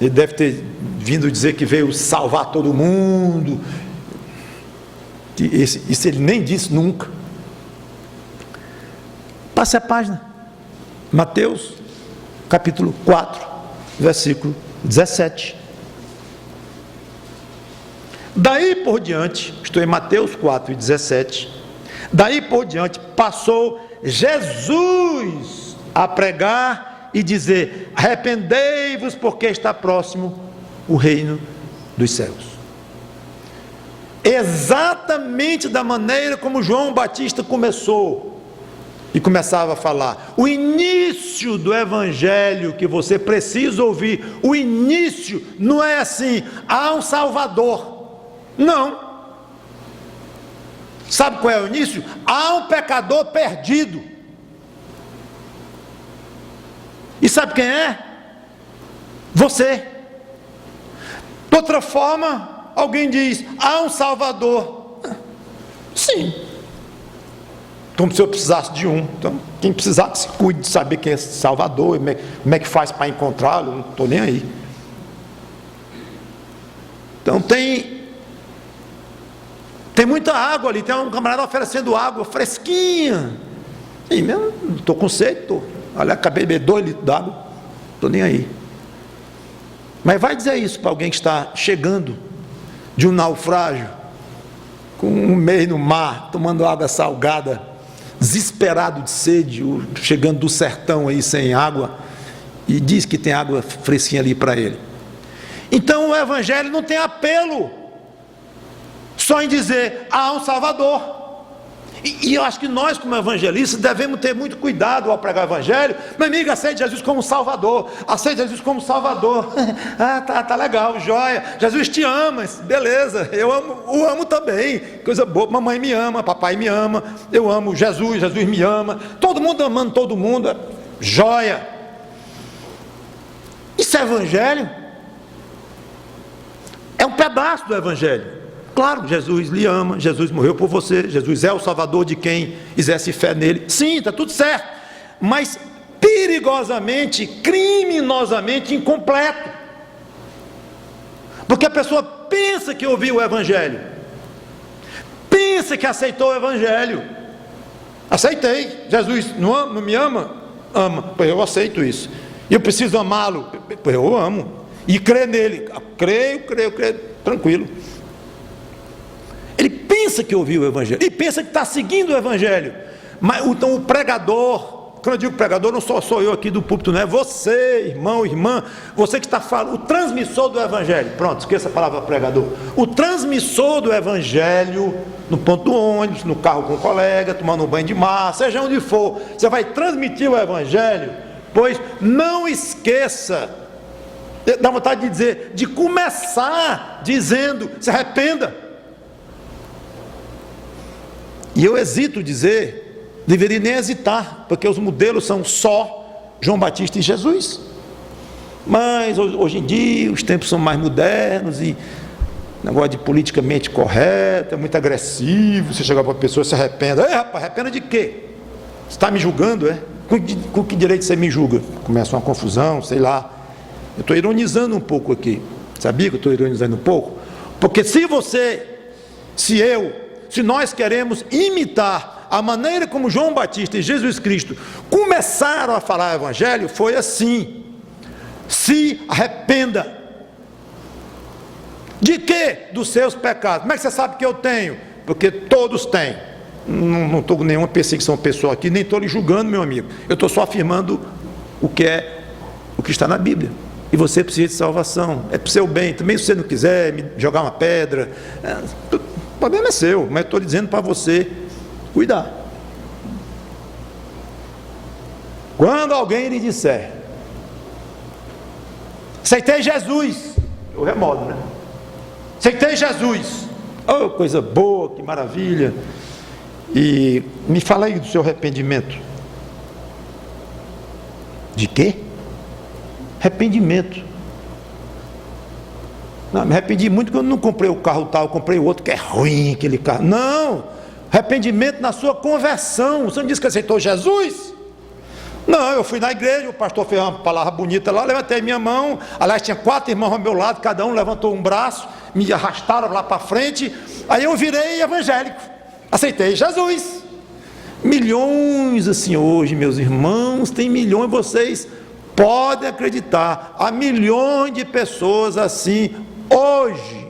ele deve ter vindo dizer que veio salvar todo mundo. Isso ele nem disse nunca. Passe a página. Mateus capítulo 4, versículo 17. Daí por diante, estou em Mateus 4 e 17, daí por diante passou Jesus a pregar e dizer: arrependei-vos, porque está próximo o reino dos céus. Exatamente da maneira como João Batista começou e começava a falar. O início do evangelho que você precisa ouvir, o início não é assim: há um Salvador. Não. Sabe qual é o início? Há um pecador perdido. E sabe quem é? Você. De outra forma, alguém diz: há um Salvador. Sim. Como se eu precisasse de um. Então, quem precisar que se cuide de saber quem é esse Salvador, como é que faz para encontrá-lo, não estou nem aí. Então tem muita água ali, tem um camarada oferecendo água fresquinha. E mesmo, estou com sede, olha, acabei de beber 2 litros d'água, estou nem aí. Mas vai dizer isso para alguém que está chegando de um naufrágio, com um mês no mar, tomando água salgada, desesperado de sede, chegando do sertão aí sem água, e diz que tem água fresquinha ali para ele. Então o evangelho não tem apelo só em dizer: há um Salvador. E eu acho que nós, como evangelistas, devemos ter muito cuidado ao pregar o evangelho. Meu amigo, aceite Jesus como Salvador, aceite Jesus como Salvador. Tá legal, joia, Jesus te ama, beleza, o amo também, coisa boa, mamãe me ama, papai me ama, eu amo Jesus, Jesus me ama, todo mundo amando todo mundo, joia. Isso é evangelho? É um pedaço do evangelho. Claro, Jesus lhe ama, Jesus morreu por você, Jesus é o Salvador de quem exerce fé nele. Sim, está tudo certo, mas perigosamente, criminosamente incompleto. Porque a pessoa pensa que ouviu o evangelho, pensa que aceitou o evangelho. Aceitei, Jesus não me ama? Ama, pois eu aceito isso. E eu preciso amá-lo? Pois eu amo. E crer nele? Creio, tranquilo. Ele pensa que ouviu o evangelho, ele pensa que está seguindo o evangelho, mas então o pregador, quando eu digo pregador, não sou eu aqui do púlpito, não é você, irmão, irmã, você que está falando, o transmissor do evangelho, pronto, esqueça a palavra pregador, o transmissor do evangelho, no ponto do ônibus, no carro com um colega, tomando um banho de mar, seja onde for, você vai transmitir o evangelho, pois não esqueça, dá vontade de dizer, de começar dizendo: se arrependa. E eu hesito dizer, deveria nem hesitar, porque os modelos são só João Batista e Jesus. Mas hoje em dia os tempos são mais modernos e negócio de politicamente correto, é muito agressivo. Você chegar para uma pessoa e se arrependa. Ei, rapaz, arrependa de quê? Você está me julgando, é? Com que direito você me julga? Começa uma confusão, sei lá. Eu estou ironizando um pouco aqui. Sabia que eu estou ironizando um pouco? Porque se nós queremos imitar a maneira como João Batista e Jesus Cristo começaram a falar o evangelho, foi assim: se arrependa. De quê? Dos seus pecados. Como é que você sabe que eu tenho? Porque todos têm. Não estou com nenhuma perseguição pessoal aqui, nem estou lhe julgando, meu amigo. Eu estou só afirmando o que está na Bíblia. E você precisa de salvação. É para o seu bem. Também se você não quiser me jogar uma pedra, o problema é seu, mas eu estou dizendo para você cuidar. Quando alguém lhe disser: aceitei Jesus, eu remodo, né? Aceitei Jesus, oh, coisa boa, que maravilha. E me fala aí do seu arrependimento. De quê? Arrependimento. Não, me arrependi muito quando não comprei o carro tal, comprei o outro que é ruim, aquele carro. Não, arrependimento na sua conversão. Você não disse que aceitou Jesus? Não, eu fui na igreja, o pastor fez uma palavra bonita lá, levantei minha mão, aliás tinha 4 irmãos ao meu lado, cada um levantou um braço, me arrastaram lá para frente, aí eu virei evangélico, aceitei Jesus. Milhões assim hoje, meus irmãos, tem milhões, vocês podem acreditar, há milhões de pessoas assim hoje,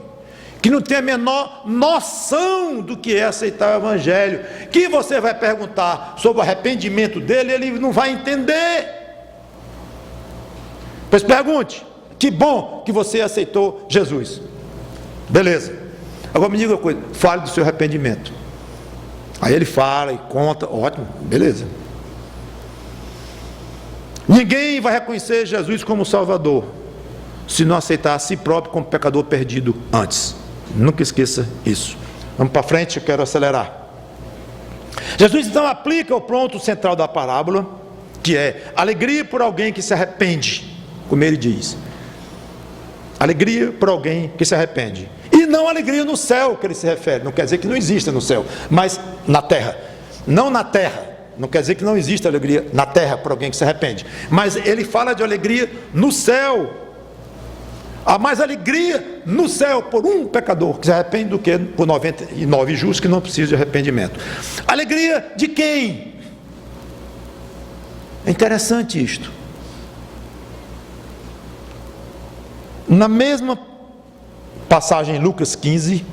que não tem a menor noção do que é aceitar o evangelho, que você vai perguntar sobre o arrependimento dele, ele não vai entender. Pois pergunte: que bom que você aceitou Jesus. Beleza, agora me diga uma coisa, fale do seu arrependimento. Aí ele fala e conta, ótimo, beleza. Ninguém vai reconhecer Jesus como Salvador se não aceitar a si próprio como pecador perdido antes. Nunca esqueça isso. Vamos para frente, eu quero acelerar. Jesus então aplica o ponto central da parábola, que é alegria por alguém que se arrepende, como ele diz. Alegria por alguém que se arrepende. E não alegria no céu que ele se refere. Não quer dizer que não exista no céu, mas na terra. Não na terra. Não quer dizer que não exista alegria na terra por alguém que se arrepende. Mas ele fala de alegria no céu. Há mais alegria no céu por um pecador que se arrepende do que por 99 justos que não precisam de arrependimento. Alegria de quem? É interessante isto. Na mesma passagem em Lucas 15,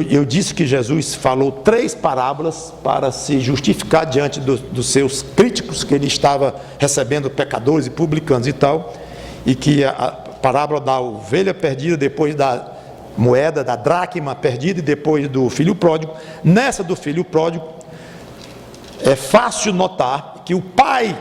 eu disse que Jesus falou 3 parábolas para se justificar diante dos seus críticos, que ele estava recebendo pecadores e publicanos e tal, e que a parábola da ovelha perdida, depois da moeda, da dracma perdida, e depois do filho pródigo. Nessa do filho pródigo, é fácil notar que o pai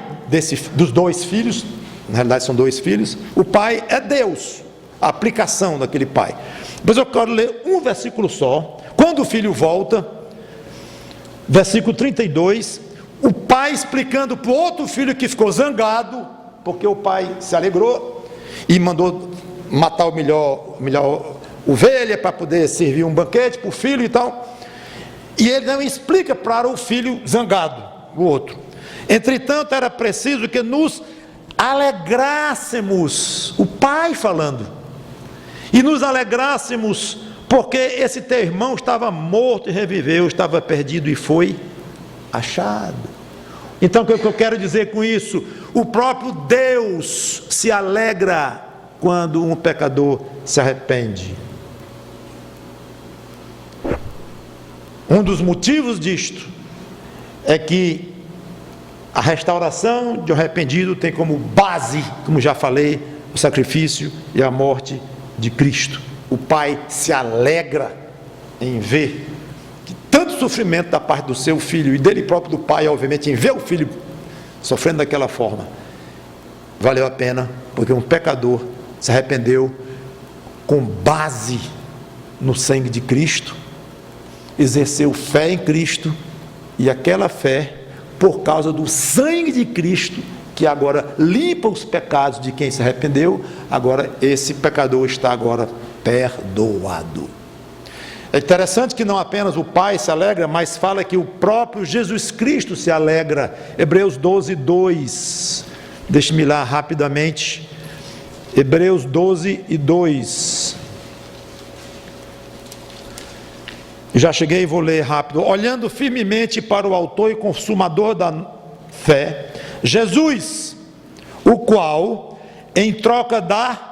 dos 2 filhos, na realidade são 2 filhos, o pai é Deus, a aplicação daquele pai. Mas eu quero ler um versículo só. Quando o filho volta, versículo 32, o pai explicando para o outro filho que ficou zangado, porque o pai se alegrou e mandou matar o melhor ovelha para poder servir um banquete para o filho e tal, e ele não explica para o filho zangado, o outro: entretanto era preciso que nos alegrássemos, o pai falando, e nos alegrássemos porque esse teu irmão estava morto e reviveu, estava perdido e foi achado. Então o que eu quero dizer com isso? O próprio Deus se alegra quando um pecador se arrepende. Um dos motivos disto é que a restauração de um arrependido tem como base, como já falei, o sacrifício e a morte de Cristo. O pai se alegra em ver que tanto sofrimento da parte do seu filho e dele próprio, do pai, obviamente, em ver o filho sofrendo daquela forma, valeu a pena, porque um pecador se arrependeu com base no sangue de Cristo, exerceu fé em Cristo, e aquela fé, por causa do sangue de Cristo, que agora limpa os pecados de quem se arrependeu, agora esse pecador está agora perdoado. É interessante que não apenas o Pai se alegra, mas fala que o próprio Jesus Cristo se alegra. Hebreus 12, 2. Deixe-me lá rapidamente. Hebreus 12 e 2. Já cheguei e vou ler rápido. Olhando firmemente para o autor e consumador da fé, Jesus, o qual, em troca da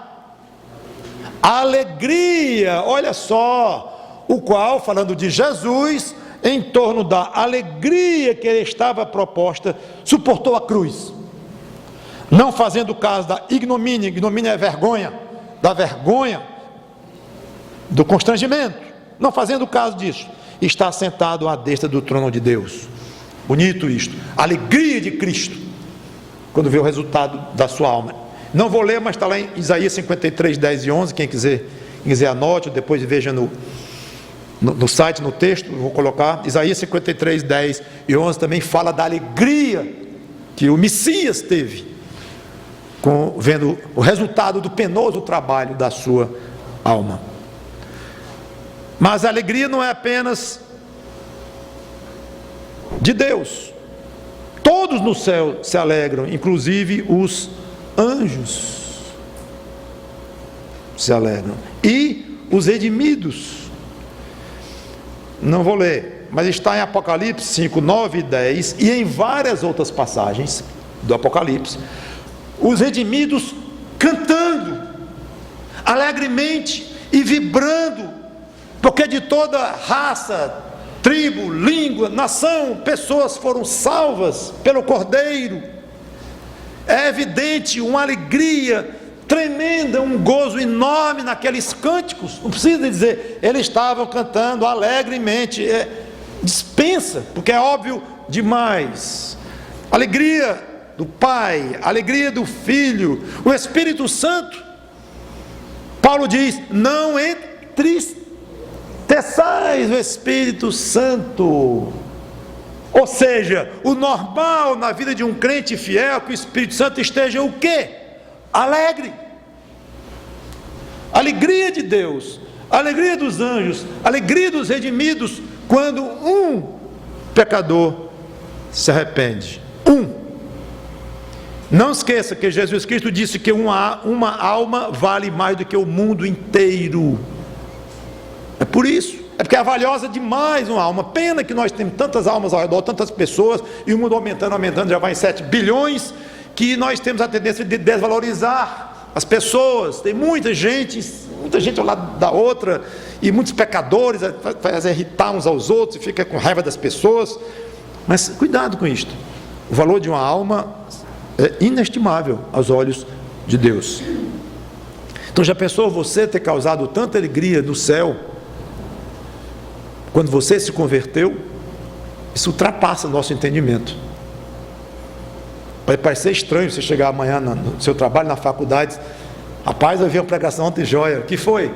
alegria, olha só, o qual, falando de Jesus, em torno da alegria que ele estava proposta, suportou a cruz, não fazendo caso da ignomínia. Ignomínia é vergonha, da vergonha, do constrangimento, não fazendo caso disso, está sentado à destra do trono de Deus. Bonito isto, alegria de Cristo, quando vê o resultado da sua alma. Não vou ler, mas está lá em Isaías 53, 10 e 11, quem quiser anote, ou depois veja no site, no texto, vou colocar. Isaías 53, 10 e 11 também fala da alegria que o Messias teve, vendo o resultado do penoso trabalho da sua alma. Mas a alegria não é apenas de Deus. Todos no céu se alegram, inclusive os anjos se alegram, e os redimidos. Não vou ler, mas está em Apocalipse 5, 9 e 10, e em várias outras passagens do Apocalipse, os redimidos cantando alegremente e vibrando, porque de toda raça, tribo, língua, nação, pessoas foram salvas pelo Cordeiro. É evidente uma alegria tremenda, um gozo enorme naqueles cânticos. Não precisa dizer, eles estavam cantando alegremente, dispensa, porque é óbvio demais. Alegria do Pai, alegria do Filho, o Espírito Santo. Paulo diz, não entristeçais o Espírito Santo. Ou seja, o normal na vida de um crente fiel é que o Espírito Santo esteja o quê? Alegre. Alegria de Deus, alegria dos anjos, alegria dos redimidos, quando um pecador se arrepende. Não esqueça que Jesus Cristo disse que uma alma vale mais do que o mundo inteiro. É por isso. É porque é valiosa demais uma alma. Pena que nós temos tantas almas ao redor, tantas pessoas, e o mundo aumentando, já vai em 7 bilhões, que nós temos a tendência de desvalorizar as pessoas. Tem muita gente ao lado da outra, e muitos pecadores, faz irritar uns aos outros, e fica com raiva das pessoas. Mas cuidado com isto. O valor de uma alma é inestimável aos olhos de Deus. Então já pensou você ter causado tanta alegria no céu, quando você se converteu? Isso ultrapassa o nosso entendimento. Vai parecer estranho você chegar amanhã no seu trabalho, na faculdade, rapaz, eu vi uma pregação ontem, joia, o que foi?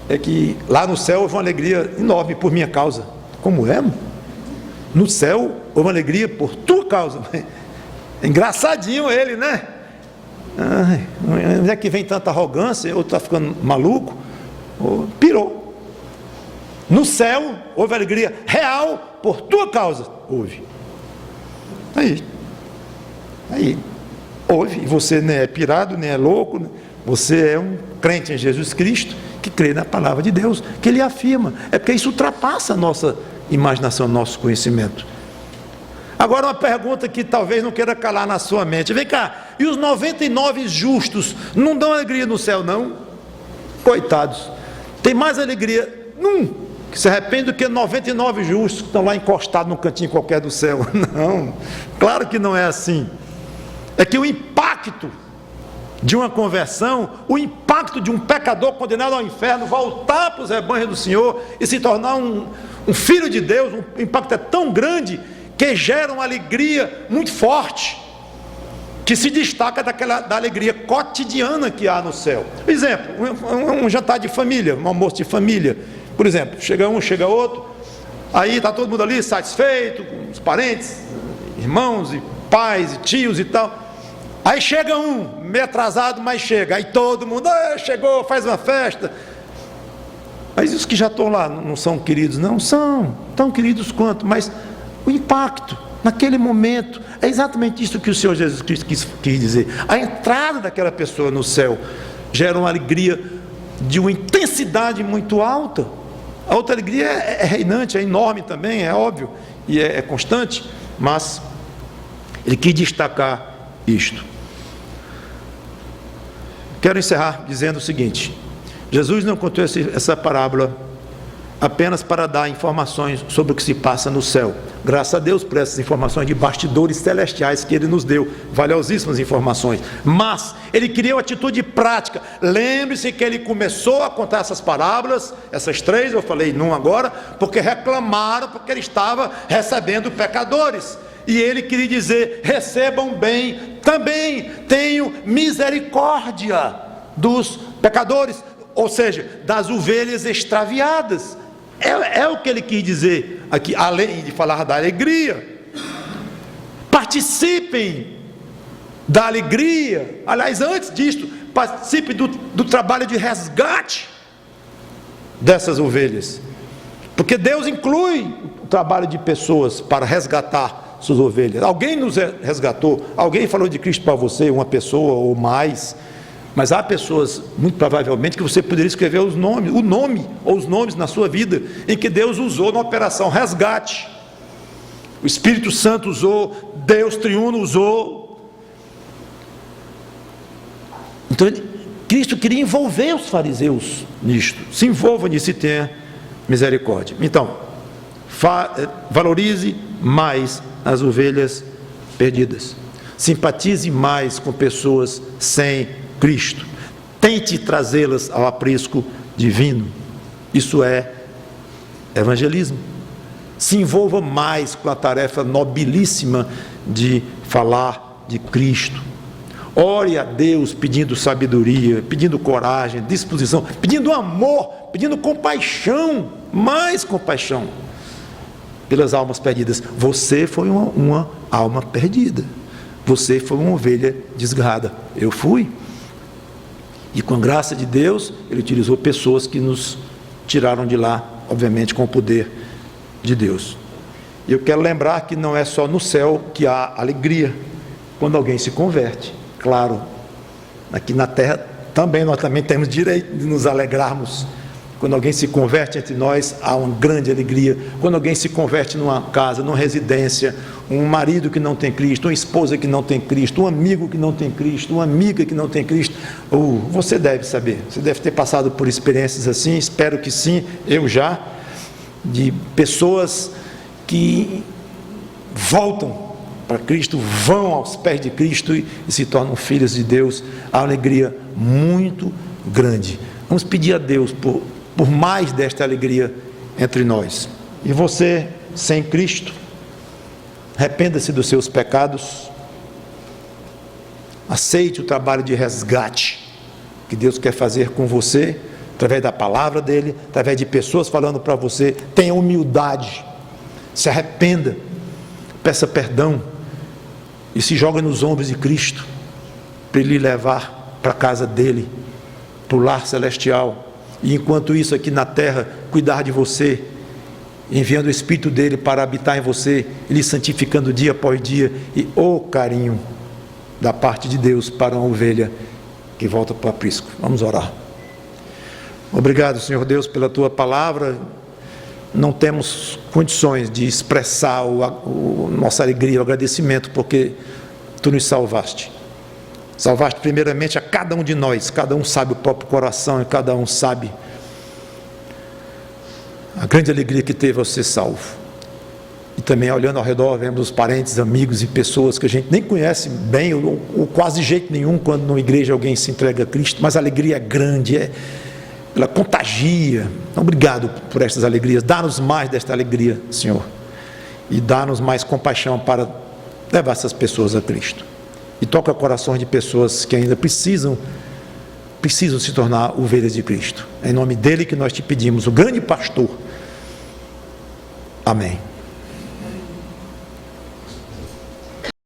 É que lá no céu houve uma alegria enorme por minha causa. Como é? No céu houve uma alegria por tua causa. Engraçadinho ele, né? Onde é que vem tanta arrogância? Ou está ficando maluco? Ou pirou. No céu houve alegria real por tua causa. Houve. Aí houve. E você nem é pirado, nem é louco, né? Você é um crente em Jesus Cristo, que crê na palavra de Deus, que ele afirma. É porque isso ultrapassa a nossa imaginação, nosso conhecimento. Agora uma pergunta que talvez não queira calar na sua mente. Vem cá, e os 99 justos não dão alegria no céu, não? Coitados. Tem mais alegria que se arrepende do que 99 justos que estão lá encostados num cantinho qualquer do céu. Não, claro que não é assim. É que o impacto de uma conversão, o impacto de um pecador condenado ao inferno voltar para os rebanhos do Senhor e se tornar um filho de Deus, o impacto é tão grande que gera uma alegria muito forte, que se destaca da alegria cotidiana que há no céu. Por exemplo, um jantar de família, um almoço de família. Por exemplo, chega um, chega outro, aí está todo mundo ali satisfeito, com os parentes, irmãos e pais e tios e tal. Aí chega um, meio atrasado, mas chega. Aí todo mundo, chegou, faz uma festa. Mas os que já estão lá não são queridos? Não são, tão queridos quanto, mas o impacto naquele momento é exatamente isso que o Senhor Jesus Cristo quis dizer. A entrada daquela pessoa no céu gera uma alegria de uma intensidade muito alta. A outra alegria é reinante, é enorme também, é óbvio, e é constante, mas ele quis destacar isto. Quero encerrar dizendo o seguinte: Jesus não contou essa parábola apenas para dar informações sobre o que se passa no céu. Graças a Deus por essas informações de bastidores celestiais que Ele nos deu, valiosíssimas informações. Mas Ele queria uma atitude prática. Lembre-se que Ele começou a contar essas parábolas, essas 3, eu falei num agora, porque reclamaram, porque Ele estava recebendo pecadores. E Ele queria dizer: recebam bem, também tenho misericórdia dos pecadores, ou seja, das ovelhas extraviadas. É o que Ele quis dizer aqui, além de falar da alegria. Participem da alegria. Aliás, antes disso, participe do trabalho de resgate dessas ovelhas, porque Deus inclui o trabalho de pessoas para resgatar suas ovelhas. Alguém nos resgatou, alguém falou de Cristo para você, uma pessoa ou mais. Mas há pessoas, muito provavelmente, que você poderia escrever o nome ou os nomes na sua vida, em que Deus usou na operação resgate. O Espírito Santo usou, Deus triuno usou. Então, Cristo queria envolver os fariseus nisto. Se envolva nisso e tenha misericórdia. Então, valorize mais as ovelhas perdidas. Simpatize mais com pessoas sem Cristo. Tente trazê-las ao aprisco divino. Isso é evangelismo. Se envolva mais com a tarefa nobilíssima de falar de Cristo. Ore a Deus pedindo sabedoria, pedindo coragem, disposição, pedindo amor, pedindo compaixão, mais compaixão pelas almas perdidas. Você foi uma alma perdida. Você foi uma ovelha desgarrada. Eu fui. E com a graça de Deus, Ele utilizou pessoas que nos tiraram de lá, obviamente com o poder de Deus. E eu quero lembrar que não é só no céu que há alegria quando alguém se converte. Claro, aqui na terra nós também temos direito de nos alegrarmos. Quando alguém se converte entre nós, há uma grande alegria. Quando alguém se converte numa casa, numa residência, um marido que não tem Cristo, uma esposa que não tem Cristo, um amigo que não tem Cristo, uma amiga que não tem Cristo, você deve saber, você deve ter passado por experiências assim, espero que sim, eu já, de pessoas que voltam para Cristo, vão aos pés de Cristo e se tornam filhos de Deus. Há uma alegria muito grande. Vamos pedir a Deus por mais desta alegria entre nós. E você, sem Cristo, arrependa-se dos seus pecados, aceite o trabalho de resgate que Deus quer fazer com você, através da palavra dEle, através de pessoas falando para você. Tenha humildade, se arrependa, peça perdão e se joga nos ombros de Cristo, para Ele levar para a casa dEle, para o lar celestial. E enquanto isso aqui na terra, cuidar de você, enviando o Espírito dEle para habitar em você, Ele santificando dia após dia, e o carinho da parte de Deus para uma ovelha que volta para o aprisco. Vamos orar. Obrigado, Senhor Deus, pela Tua palavra. Não temos condições de expressar nossa alegria, o agradecimento, porque Tu nos salvaste. Salvaste primeiramente a cada um de nós, cada um sabe o próprio coração e cada um sabe a grande alegria que teve ao ser salvo. E também olhando ao redor, vemos os parentes, amigos e pessoas que a gente nem conhece bem, ou quase de jeito nenhum, quando numa igreja alguém se entrega a Cristo, mas a alegria é grande, ela contagia. Obrigado por estas alegrias, dá-nos mais desta alegria, Senhor, e dá-nos mais compaixão para levar essas pessoas a Cristo. E toca corações de pessoas que ainda precisam se tornar ovelhas de Cristo. É em nome dEle que nós te pedimos, o grande pastor. Amém.